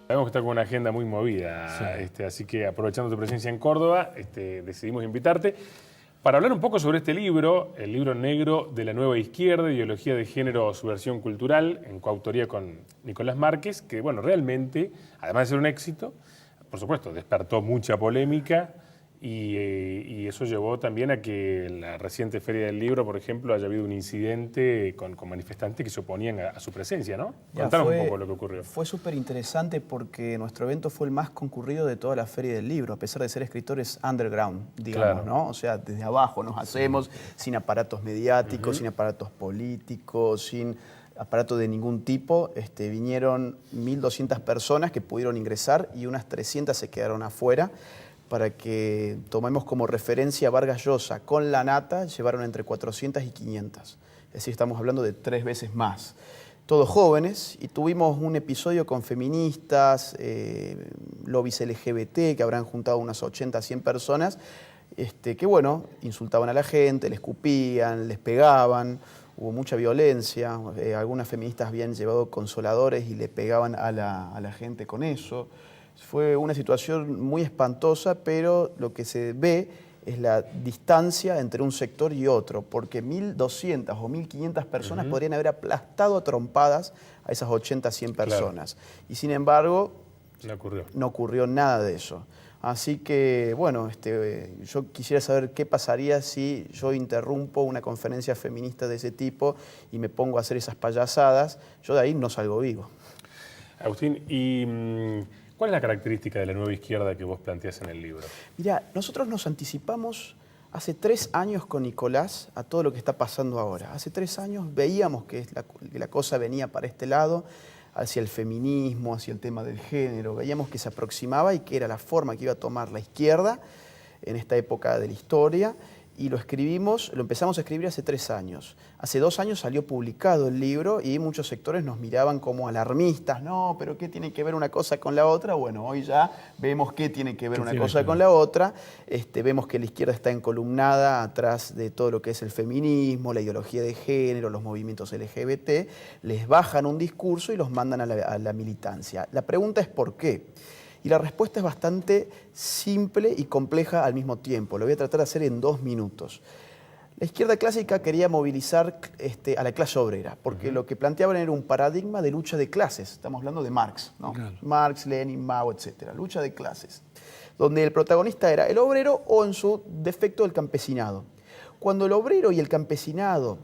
Sabemos que está con una agenda muy movida, Sí. así que aprovechando tu presencia en Córdoba, decidimos invitarte para hablar un poco sobre este libro, el libro negro de la nueva izquierda, ideología de género, subversión cultural, en coautoría con Nicolás Márquez, que bueno, realmente, además de ser un éxito, por supuesto, despertó mucha polémica y eso llevó también a que en la reciente Feria del Libro, por ejemplo, haya habido un incidente con manifestantes que se oponían a su presencia, ¿no? Contanos un poco lo que ocurrió. Fue súper interesante porque nuestro evento fue el más concurrido de toda la Feria del Libro, a pesar de ser escritores underground, digamos, Claro. ¿no? O sea, desde abajo nos hacemos, sin aparatos mediáticos, sin aparatos políticos, sin aparato de ningún tipo. Vinieron 1.200 personas que pudieron ingresar y unas 300 se quedaron afuera. Para que tomemos como referencia a Vargas Llosa, con La Nata llevaron entre 400 y 500. Es decir, estamos hablando de 3 veces más. Todos jóvenes, y tuvimos un episodio con feministas, lobbies LGBT, que habrán juntado unas 80, 100 personas, que bueno, insultaban a la gente, les escupían, les pegaban, hubo mucha violencia, algunas feministas habían llevado consoladores y le pegaban a la gente con eso. Fue una situación muy espantosa, pero lo que se ve es la distancia entre un sector y otro, porque 1.200 o 1.500 personas podrían haber aplastado a trompadas a esas 80, 100 personas. Claro. Y sin embargo, no ocurrió nada de eso. Así que, bueno, yo quisiera saber qué pasaría si yo interrumpo una conferencia feminista de ese tipo y me pongo a hacer esas payasadas. Yo de ahí no salgo vivo. Agustín, ¿cuál es la característica de la nueva izquierda que vos planteás en el libro? Mirá, nosotros nos anticipamos hace 3 años con Nicolás a todo lo que está pasando ahora. Hace 3 años veíamos que la cosa venía para este lado, hacia el feminismo, hacia el tema del género. Veíamos que se aproximaba y que era la forma que iba a tomar la izquierda en esta época de la historia. Y lo empezamos a escribir hace 3 años. Hace 2 años salió publicado el libro y muchos sectores nos miraban como alarmistas. No, pero ¿qué tiene que ver una cosa con la otra? Bueno, hoy ya vemos qué tiene que ver una cosa con la otra. Vemos que la izquierda está encolumnada atrás de todo lo que es el feminismo, la ideología de género, los movimientos LGBT. Les bajan un discurso y los mandan a la militancia. La pregunta es ¿por qué? Y la respuesta es bastante simple y compleja al mismo tiempo. Lo voy a tratar de hacer en 2 minutos. La izquierda clásica quería movilizar a la clase obrera, porque lo que planteaban era un paradigma de lucha de clases. Estamos hablando de Marx, ¿no? Claro. Marx, Lenin, Mao, etc. Lucha de clases, donde el protagonista era el obrero o, en su defecto, el campesinado. Cuando el obrero y el campesinado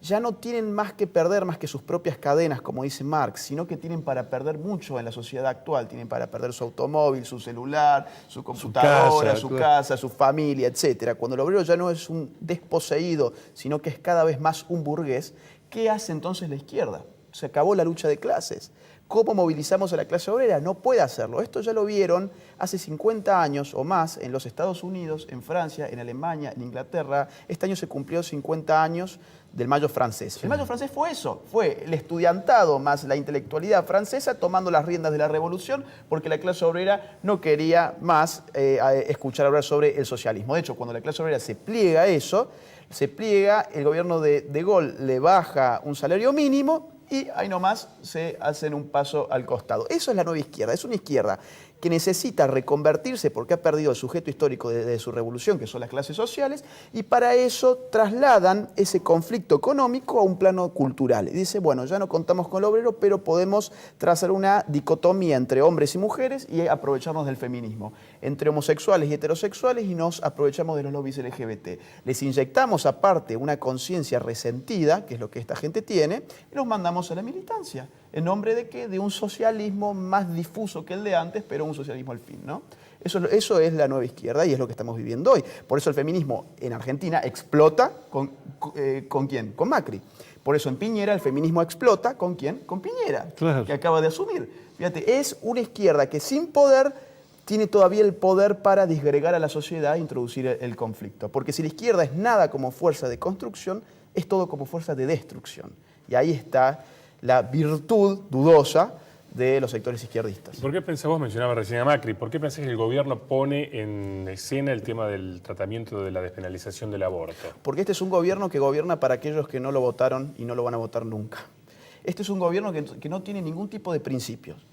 ya no tienen más que perder más que sus propias cadenas, como dice Marx, sino que tienen para perder mucho en la sociedad actual. Tienen para perder su automóvil, su celular, su computadora, su casa, su familia, etc. Cuando el obrero ya no es un desposeído, sino que es cada vez más un burgués, ¿qué hace entonces la izquierda? Se acabó la lucha de clases. ¿Cómo movilizamos a la clase obrera? No puede hacerlo. Esto ya lo vieron hace 50 años o más en los Estados Unidos, en Francia, en Alemania, en Inglaterra. Este año se cumplió 50 años del Mayo francés. Sí. El Mayo francés fue eso, fue el estudiantado más la intelectualidad francesa tomando las riendas de la revolución porque la clase obrera no quería más escuchar hablar sobre el socialismo. De hecho, cuando la clase obrera se pliega a eso, el gobierno de Gaulle le baja un salario mínimo y ahí nomás se hacen un paso al costado. Eso es la nueva izquierda, es una izquierda que necesita reconvertirse porque ha perdido el sujeto histórico de su revolución, que son las clases sociales, y para eso trasladan ese conflicto económico a un plano cultural. Y dice, bueno, ya no contamos con el obrero, pero podemos trazar una dicotomía entre hombres y mujeres y aprovecharnos del feminismo, entre homosexuales y heterosexuales, y nos aprovechamos de los lobbies LGBT. Les inyectamos aparte una conciencia resentida, que es lo que esta gente tiene, y los mandamos a la militancia. ¿En nombre de qué? De un socialismo más difuso que el de antes, pero un socialismo al fin, ¿no? Eso es la nueva izquierda y es lo que estamos viviendo hoy. Por eso el feminismo en Argentina explota ¿con quién? Con Macri. Por eso en Piñera el feminismo explota ¿con quién? Con Piñera, claro, que acaba de asumir. Fíjate, es una izquierda que sin poder tiene todavía el poder para disgregar a la sociedad e introducir el conflicto. Porque si la izquierda es nada como fuerza de construcción, es todo como fuerza de destrucción. Y ahí está la virtud dudosa de los sectores izquierdistas. ¿Por qué pensás, vos mencionabas recién a Macri, por qué pensás que el gobierno pone en escena el tema del tratamiento de la despenalización del aborto? Porque este es un gobierno que gobierna para aquellos que no lo votaron y no lo van a votar nunca. Este es un gobierno que no tiene ningún tipo de principios.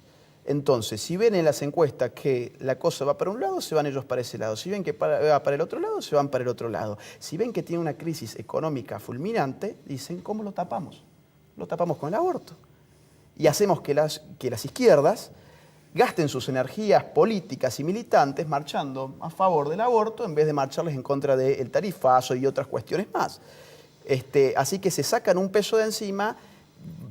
Entonces, si ven en las encuestas que la cosa va para un lado, se van ellos para ese lado. Si ven que va para el otro lado, se van para el otro lado. Si ven que tiene una crisis económica fulminante, dicen, ¿cómo lo tapamos? Lo tapamos con el aborto. Y hacemos que las izquierdas gasten sus energías políticas y militantes marchando a favor del aborto en vez de marcharles en contra del tarifazo y otras cuestiones más. Así que se sacan un peso de encima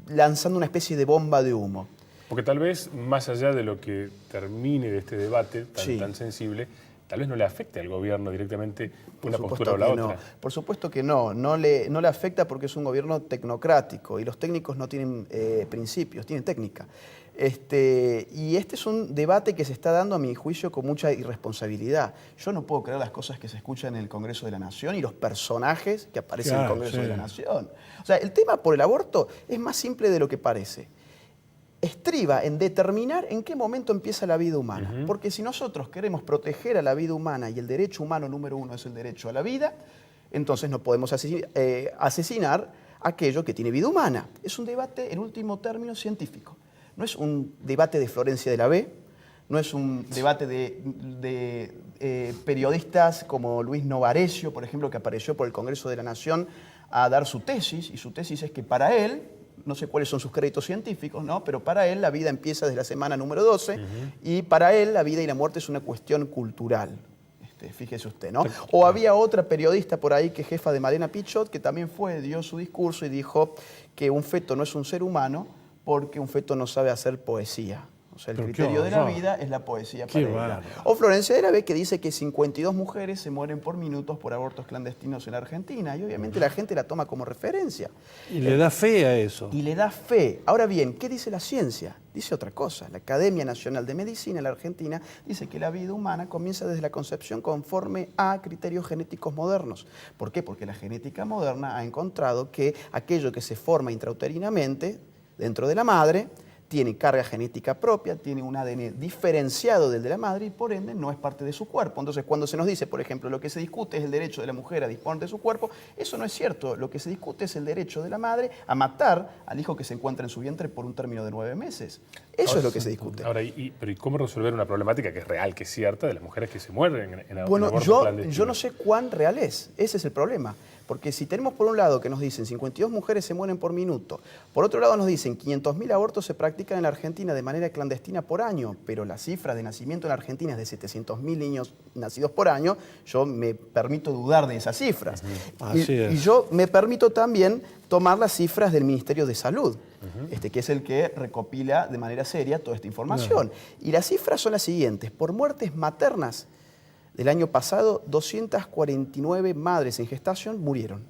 lanzando una especie de bomba de humo. Porque tal vez, más allá de lo que termine de este debate Sí. tan sensible, tal vez no le afecte al gobierno directamente una Por postura o supuesto la que otra. no. Por supuesto que no le afecta porque es un gobierno tecnocrático y los técnicos no tienen principios, tienen técnica. Y este es un debate que se está dando, a mi juicio, con mucha irresponsabilidad. Yo no puedo creer las cosas que se escuchan en el Congreso de la Nación y los personajes que aparecen en el Congreso de la Nación. O sea, el tema por el aborto es más simple de lo que parece. Estriba en determinar en qué momento empieza la vida humana. Porque si nosotros queremos proteger a la vida humana y el derecho humano número uno es el derecho a la vida, entonces no podemos asesinar aquello que tiene vida humana. Es un debate, en último término, científico. No es un debate de Florencia de la B, no es un debate de periodistas como Luis Novarecio, por ejemplo, que apareció por el Congreso de la Nación a dar su tesis, y su tesis es que para él, no sé cuáles son sus créditos científicos, ¿no? Pero para él la vida empieza desde la semana número 12 y para él la vida y la muerte es una cuestión cultural. Fíjese usted, ¿no? O había otra periodista por ahí que es jefa de Malena Pichot que también dio su discurso y dijo que un feto no es un ser humano porque un feto no sabe hacer poesía. O sea, el criterio de la vida es la poesía para ella. O Florencia de la B, que dice que 52 mujeres se mueren por minutos por abortos clandestinos en la Argentina. Y obviamente la gente la toma como referencia. Y le da fe a eso. Y le da fe. Ahora bien, ¿qué dice la ciencia? Dice otra cosa. La Academia Nacional de Medicina en la Argentina dice que la vida humana comienza desde la concepción conforme a criterios genéticos modernos. ¿Por qué? Porque la genética moderna ha encontrado que aquello que se forma intrauterinamente dentro de la madre tiene carga genética propia, tiene un ADN diferenciado del de la madre y por ende no es parte de su cuerpo. Entonces cuando se nos dice, por ejemplo, lo que se discute es el derecho de la mujer a disponer de su cuerpo, eso no es cierto. Lo que se discute es el derecho de la madre a matar al hijo que se encuentra en su vientre por un término de 9 meses. Eso es lo que se discute. Ahora, pero ¿y cómo resolver una problemática que es real, que es cierta, de las mujeres que se mueren en Bueno, abortos clandestinos? yo no sé cuán real es. Ese es el problema. Porque si tenemos por un lado que nos dicen 52 mujeres se mueren por minuto, por otro lado nos dicen 500.000 abortos se practican en la Argentina de manera clandestina por año, pero la cifra de nacimiento en la Argentina es de 700.000 niños nacidos por año, yo me permito dudar de esas cifras. Y yo me permito también tomar las cifras del Ministerio de Salud, que es el que recopila de manera seria toda esta información. Y las cifras son las siguientes. Por muertes maternas, del año pasado, 249 madres en gestación murieron.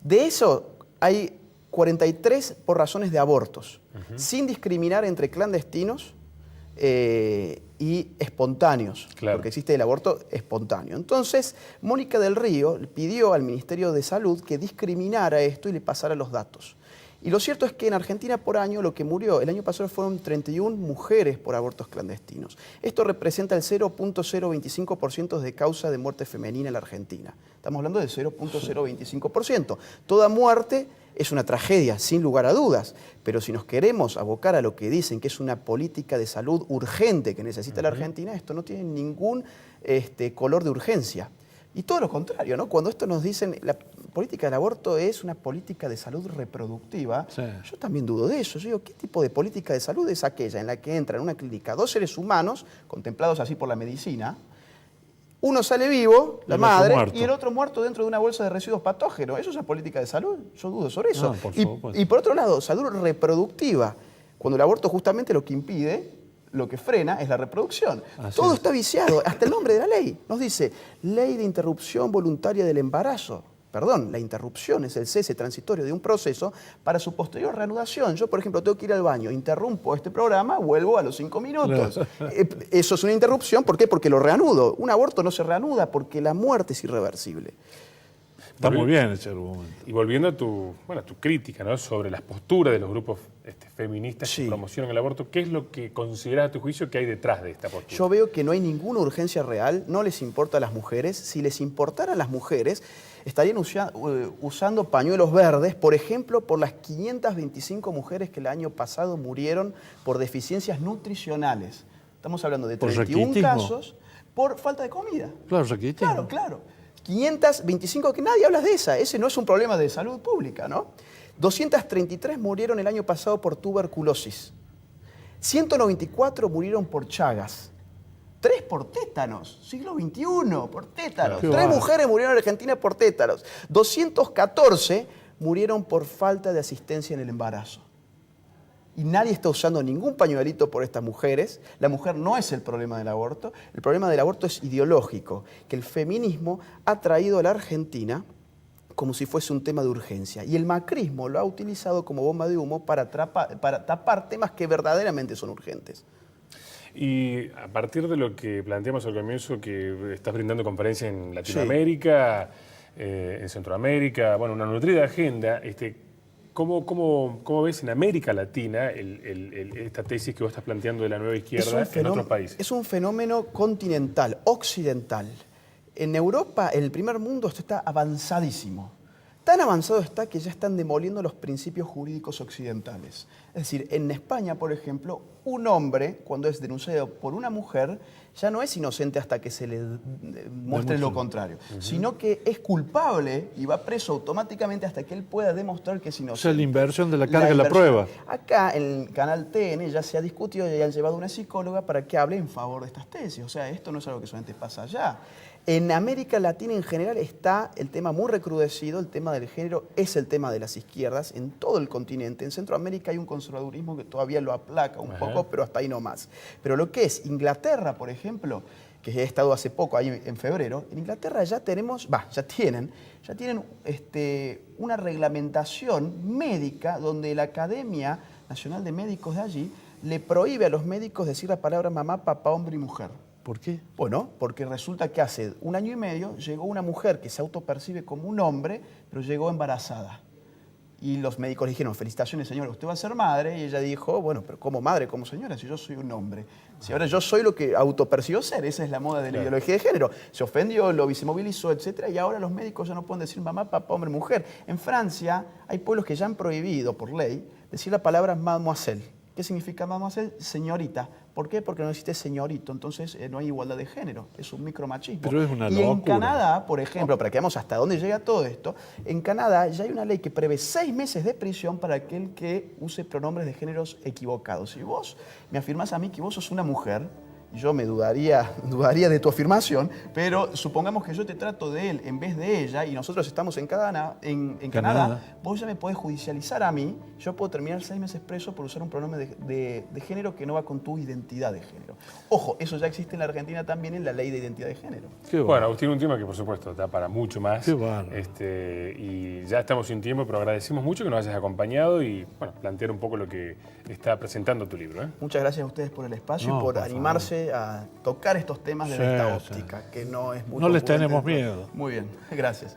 De eso hay 43 por razones de abortos, sin discriminar entre clandestinos y espontáneos, porque existe el aborto espontáneo. Entonces, Mónica del Río pidió al Ministerio de Salud que discriminara esto y le pasara los datos. Y lo cierto es que en Argentina por año lo que murió el año pasado fueron 31 mujeres por abortos clandestinos. Esto representa el 0.025% de causa de muerte femenina en la Argentina. Estamos hablando del 0.025%. Toda muerte es una tragedia, sin lugar a dudas, pero si nos queremos abocar a lo que dicen que es una política de salud urgente que necesita la Argentina, esto no tiene ningún color de urgencia. Y todo lo contrario, ¿no? Cuando esto nos dicen la política del aborto es una política de salud reproductiva, yo también dudo de eso. Yo digo, ¿qué tipo de política de salud es aquella en la que entran en una clínica 2 seres humanos, contemplados así por la medicina, uno sale vivo, la madre, y el otro muerto dentro de una bolsa de residuos patógenos? ¿Eso es una política de salud? Yo dudo sobre eso. Y por otro lado, salud reproductiva, cuando el aborto justamente lo que impide, lo que frena es la reproducción. Todo está viciado, hasta el nombre de la ley. Nos dice, Ley de Interrupción Voluntaria del Embarazo. Perdón, la interrupción es el cese transitorio de un proceso para su posterior reanudación. Yo, por ejemplo, tengo que ir al baño, interrumpo este programa, vuelvo a los 5 minutos. Eso es una interrupción, ¿por qué? Porque lo reanudo. Un aborto no se reanuda porque la muerte es irreversible. Está muy bien ese argumento. Y volviendo a tu crítica, ¿no?, sobre las posturas de los grupos feministas que promocionan el aborto, ¿qué es lo que consideras a tu juicio que hay detrás de esta postura? Yo veo que no hay ninguna urgencia real, no les importa a las mujeres. Si les importaran las mujeres, estarían usando pañuelos verdes, por ejemplo, por las 525 mujeres que el año pasado murieron por deficiencias nutricionales. Estamos hablando de ¿Por 31 raquitismo? casos por falta de comida. Claro, raquitismo. Claro, claro. 525, que nadie habla de esa. Ese no es un problema de salud pública, ¿no? 233 murieron el año pasado por tuberculosis. 194 murieron por Chagas. 3 por tétanos, siglo XXI, por tétanos. Qué 3 bárbaro. mujeres murieron en Argentina por tétanos. 214 murieron por falta de asistencia en el embarazo. Y nadie está usando ningún pañuelito por estas mujeres. La mujer no es el problema del aborto. El problema del aborto es ideológico, que el feminismo ha traído a la Argentina como si fuese un tema de urgencia. Y el macrismo lo ha utilizado como bomba de humo para tapar temas que verdaderamente son urgentes. Y a partir de lo que planteamos al comienzo, que estás brindando conferencias en Latinoamérica, en Centroamérica, bueno, una nutrida agenda, ¿cómo ves en América Latina esta tesis que vos estás planteando de la nueva izquierda en otros países? Es un fenómeno continental, occidental. En Europa, en el primer mundo, esto está avanzadísimo. Tan avanzado está que ya están demoliendo los principios jurídicos occidentales. Es decir, en España, por ejemplo, un hombre, cuando es denunciado por una mujer, ya no es inocente hasta que se le muestre lo contrario, sino que es culpable y va preso automáticamente hasta que él pueda demostrar que es O inocente. sea, la inversión de la carga de la inversión. prueba. Acá en el canal TN ya se ha discutido y han llevado a una psicóloga para que hable en favor de estas tesis. O sea, esto no es algo que solamente pasa allá. En América Latina en general está el tema muy recrudecido, el tema del género es el tema de las izquierdas en todo el continente. En Centroamérica hay un conservadurismo que todavía lo aplaca un poco, pero hasta ahí no más. Pero lo que es Inglaterra, por ejemplo, que he estado hace poco, ahí en febrero, en Inglaterra ya tienen una reglamentación médica donde la Academia Nacional de Médicos de allí le prohíbe a los médicos decir la palabra mamá, papá, hombre y mujer. ¿Por qué? Bueno, porque resulta que hace 1 año y medio llegó una mujer que se autopercibe como un hombre, pero llegó embarazada. Y los médicos le dijeron, felicitaciones señora, usted va a ser madre. Y ella dijo, bueno, pero ¿cómo madre, cómo señora? Si yo soy un hombre. Si ahora yo soy lo que autopercibió ser, esa es la moda de la ideología de género. Se ofendió, se movilizó, etc. Y ahora los médicos ya no pueden decir mamá, papá, hombre, mujer. En Francia hay pueblos que ya han prohibido por ley decir la palabra mademoiselle. ¿Qué significa mademoiselle? Señorita. ¿Por qué? Porque no existe señorito, entonces no hay igualdad de género, es un micromachismo. Pero es una y en locura. Canadá, por ejemplo, para que veamos hasta dónde llega todo esto, en Canadá ya hay una ley que prevé 6 meses de prisión para aquel que use pronombres de géneros equivocados. Si vos me afirmás a mí que vos sos una mujer, yo me dudaría de tu afirmación, pero supongamos que yo te trato de él en vez de ella y nosotros estamos en Canadá, vos ya me podés judicializar a mí, yo puedo terminar 6 meses preso por usar un pronombre de género que no va con tu identidad de género. Ojo, eso ya existe en la Argentina también en la ley de identidad de género. Qué Bueno, Agustín, un tema que por supuesto da para mucho más. Qué bárbaro. Y ya estamos sin tiempo, pero agradecemos mucho que nos hayas acompañado y bueno, plantear un poco lo que está presentando tu libro. Muchas gracias a ustedes por el espacio No, y por por animarse a tocar estos temas desde Sí, esta sí. óptica, que no es muy No les concurrente. tenemos miedo. Muy bien, gracias.